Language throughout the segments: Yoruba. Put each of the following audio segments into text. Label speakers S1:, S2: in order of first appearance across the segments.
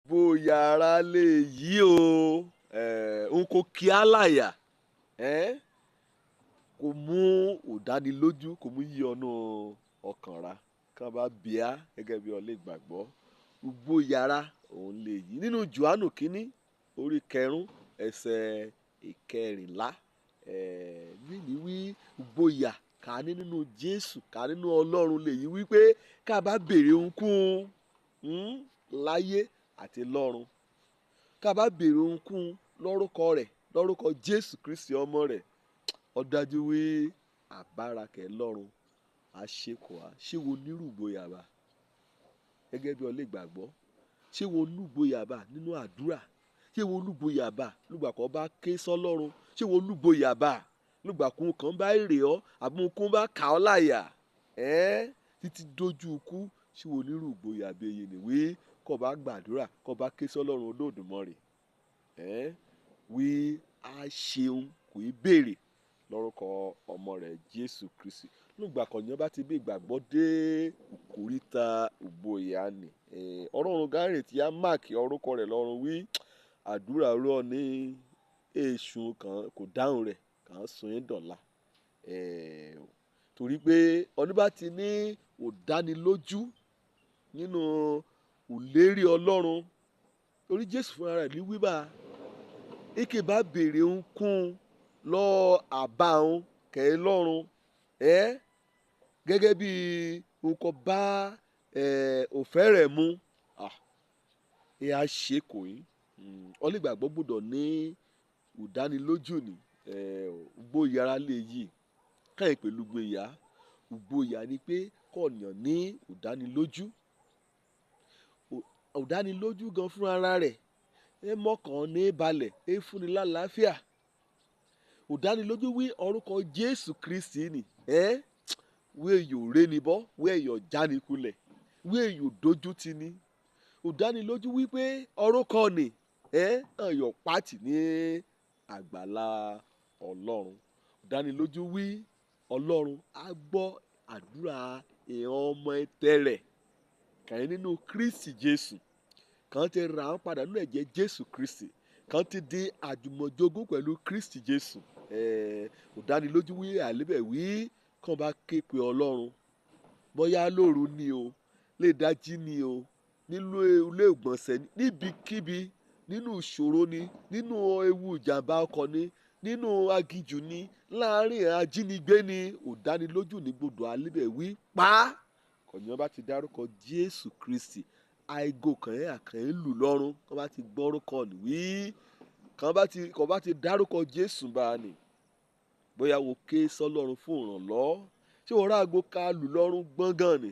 S1: Ìgboyà lè yí o, n kò kí á láyà, kò mú ìdánilójú, kò mú yí ọnú ọkàn ra. Kán bá bi á gẹ́gẹ́ bí ọlé ìgbàgbọ́, ìgboyà òun lè yí. Nínú Jòhánù kínní orí kẹrún ẹsẹ̀ ìkẹrìnlá, Bíbélì wí ìgboyà ká ní nínú Jésù, ká nínú Ọlọ́run lè yí wípé ká bá béèrè ohunkóhun láyé àti lọ́run, ká bá béèrè ohunkóhun lórúkọ rẹ̀, lórúkọ Jésù Kristi ọmọ rẹ̀, ó dájú wí àbárakẹ̀ lọ́run àṣekọ̀ á. Ṣé wo nírú ìgboyà bá gẹ́gẹ́ bí ọlé ìgbàgbọ́? Ṣé wo nírú ìgboyà bá nínú àdúrà? Ṣé wo nírú ìgboyà bá nígbà kan bá ké sọ́lọ́run? Ṣé wo nírú ìgboyà bá nígbà kan bá rè ọ́ àbí ohunkóhun bá kà ọ́ láyà, títí dójú ikú? Ṣé wo nírú ìgboyà bí èyí ni wí kó bá gbàdúrà, kó bá ké sọ́lọ́run Olódùmarè, wí á ṣeun kò í béèrè lórúkọ ọmọ rẹ̀ Jésù Kristi. Nígbà kan yẹn bá ti bí ìgbàgbọ́ dé ìkóríta ìgboyà ni, Ọlọ́run gáàrè tí á máàkì orúkọ rẹ̀ lọ́run wí àdúrà rọ̀ ní èṣù kan kò dáhùn rẹ̀ kàn sún yín dọ̀la. Torí pé ọdún bá ti ní ìdánilójú nínú ìlérí Ọlọ́run, torí Jésù fúnra rẹ̀ ní wíwá ike bá béèrè ohunkóhun lọ àbá òun kẹ́ lọ́run, gẹ́gẹ́ bí nǹkan bá òfẹ́ rẹ̀ mu, ẹ á ṣe kò yín. Ọlé ìgbàgbọ́ gbọ́dọ̀ ní ìdánilójú ni, ìgboyà lè yí káyìn pẹ̀lú ìgboyà. Ìgboyà ni pé kọ̀ọ̀yàn ní ìdánilójú. Ìdánilójú gan fún ara rẹ̀ mọ́kàn ní balẹ̀, fúnni lálàáfíà. Ìdánilójú wí orúkọ Jésù Kristi ni, wí èyàn ré ni bọ́, wí èyàn já ni kulẹ̀, wí èyàn dojú ti ni. Ìdánilójú wí pé orúkọ ni èyàn pàtì ní àgbàlá Ọlọ́run. Ìdánilójú wí Ọlọ́run á gbọ́ àdúrà èèyàn ọmọ ẹtẹ rẹ̀ kàn nínú Kristi Jésù, kàn ti rà án padà nínú ẹ̀jẹ̀ Jésù Kristi, kàn ti di àjùmọ̀jogún pẹ̀lú Kristi Jésù. Ìdánilójú wí àlébẹ̀ wí kàn bá ké pe Ọlọ́run, bóyá lóru ni o, lè dájí ni o, nínú ilé ìgbọ̀nsẹ̀ ni, níbikíbi, nínú ìṣòro ni, nínú ewu ìjàmbá ọkọ̀ ni, nínú aginjù ni, láàrin ajínigbé ni, ìdánilójú ní gbọdọ̀ àlébẹ̀ wí pa. Kọ̀yàn bá ti dárúkọ Jésù Kristi, àìgò kàn àkàn lù lọ́run. Kàn bá ti gbọ́ orúkọ ni wí, kàn bá ti dárúkọ Jésù bá ni, bóyá wo ké sọ́lọ́run fún ìrànlọ́wọ́. Ṣé wọ́n rá aago ká lù lọ́run gbọ̀ngàn ni,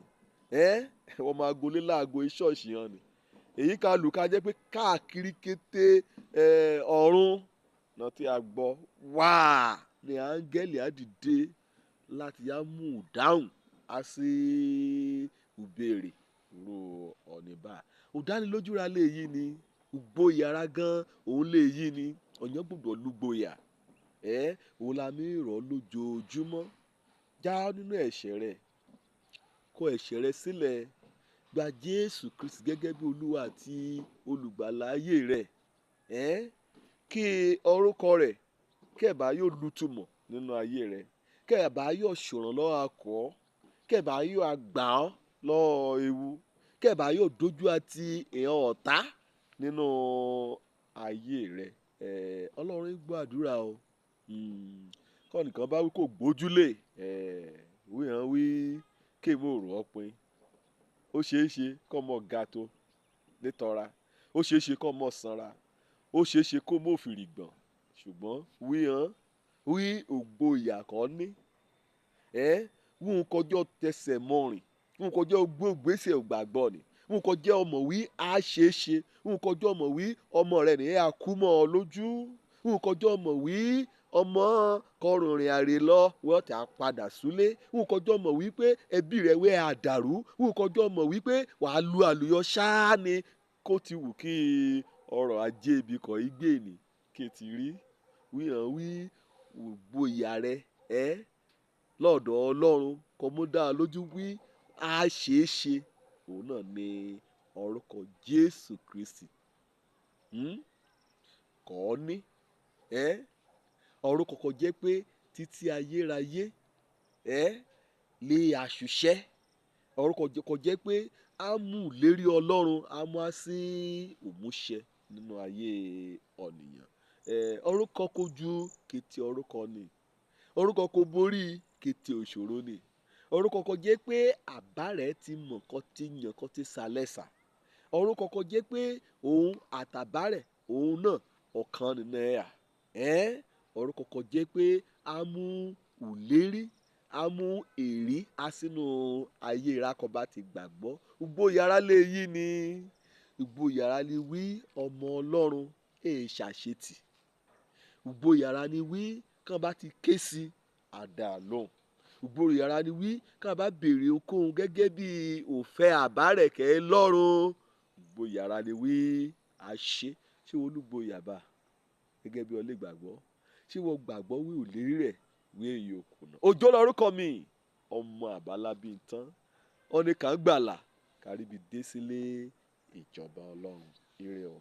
S1: wọ́n máa gbolé láago ṣọ́ọ̀ṣì hàn ni. Èyí ká lù ká jẹ́ pé káàkiri kété ọ̀run náà tí a gbọ́ wá ni áńgẹ́lì á dìde láti yá mú ìdáhùn á sí ìbéèrè ro ọ̀nìbà. Ìdánilójú ra lè yí ni, ìgboyà gan òun lè yí ni. Ọ̀yàn gbọ́dọ̀ lùgboyà, òun la mi rọ̀ lójoojúmọ́. Já nínú ẹ̀ṣẹ̀ rẹ̀, kọ ẹ̀ṣẹ̀ rẹ̀ sílẹ̀, gba Jésù Kristi gẹ́gẹ́ bí Olúwa àti olùgbàlà ayé rẹ̀, kí orúkọ rẹ̀ kẹ́ẹ̀bá yóò lùtùmọ̀ nínú ayé rẹ̀, kẹ́ẹ̀bá yóò ṣèrànlọ́wọ́ akọ́, kẹ́ẹ̀bá yóò àgbà ọ́ lọ́wọ́ ewu, kẹ́ẹ̀bá yóò dojú àti èèyàn ọ̀tá nínú ayé rẹ̀. Ọlọ́run gbọ́ àdúrà o. Kọ́ nìkan bá wí kò gbójúlé, wí hàn wí kéèmó rò ọ́ pin. Ó ṣeé ṣe kọ́ mọ́ ga tó létọ́ra, ó ṣeé ṣe kọ́ mọ́ sanra, ó ṣeé ṣe kó mọ́ fìrì gbọ̀n, ṣùgbọ́n wí hàn wí ògboyà kan ní, wí ń kọjọ́ tẹsẹ̀ mọ́rin, wí ń kọjọ́ gbóngbèsè ògbàgbọ́ ni, wí ń kọjọ́ ọmọ wí á ṣeé ṣe, wí ń kọjọ́ ọmọ wí ọmọ rẹ̀ nìyẹn á kú mọ́ ọ lójú, wí ń kọjọ́ ọmọ wí ọmọ kọrùn rìn àrè lọ wọ́n ti á padà súlé, wí ń kọjọ́ ọmọ wí pé ẹbí rẹ̀ wẹ́ àdàrú, wí ń kọjọ́ ọmọ wí pé wàá lu àlùyọ ṣáá ni kó ti wù kí ọrọ̀ ajé ibi kan igbé ni kí ti rí. Wí hàn wí ìgboyà rẹ̀ lọ́dọ̀ Ọlọ́run kò mú dá lójú wí á ṣeé ṣe, òun náà ni orúkọ Jésù Kristi kọ́ ọ ní ọ̀run kọ̀ọ̀kan jẹ́ pé títí ayérayé lé àṣùṣẹ́. ọ̀run kọ̀ọ̀kan jẹ́ pé á mú ìlérí Ọlọ́run á mú á sí òmúṣẹ nínú ayé ọ̀nìyàn. ọ̀run kan kò ju kété ọ̀run kan ni, ọ̀run kan kò borí kété òṣòro ni. ọ̀run kọ̀ọ̀kan jẹ́ pé àbá rẹ̀ ti mọ̀ kọ́ ti yàn kọ́ ti sàlẹ̀sà. ọ̀run kọ̀ọ̀kan jẹ́ pé òun àtàbá rẹ̀ òun náà ọ̀kan nínú ẹ̀yà. ọ̀run kọ̀ọ̀kan jẹ́ pé á mú ìlérí á mú èrí á sínú ayé ìrákọ̀bá ti gbàgbọ́. gbogbo yàrá lè yí ni, gbogbo yàrá lè wí ọmọ Ọlọ́run ṣàṣetì. gbogbo yàrá ni wí kàn bá ti ké sí àdá lóhùn. gbogbo yàrá ni wí kàn bá béèrè ohunkóhun gẹ́gẹ́ bí òfẹ́ àbárẹ̀kẹ́ lọ́rùn. gbogbo yàrá ni wí àṣẹ. ṣé wọ́n olúgboyà bá gẹ́gẹ́ bí ọlẹ́ gbàgbọ́? ṣé wọ́n gbàgbọ́ wí òlérí rẹ̀ wí èyí òkùnà? Òjó lorúkọ mi, ọmọ àbálábí tán ọ̀nì kan gbàlà káríbi dé sílé ìjọba Ọlọ́run. Ire o.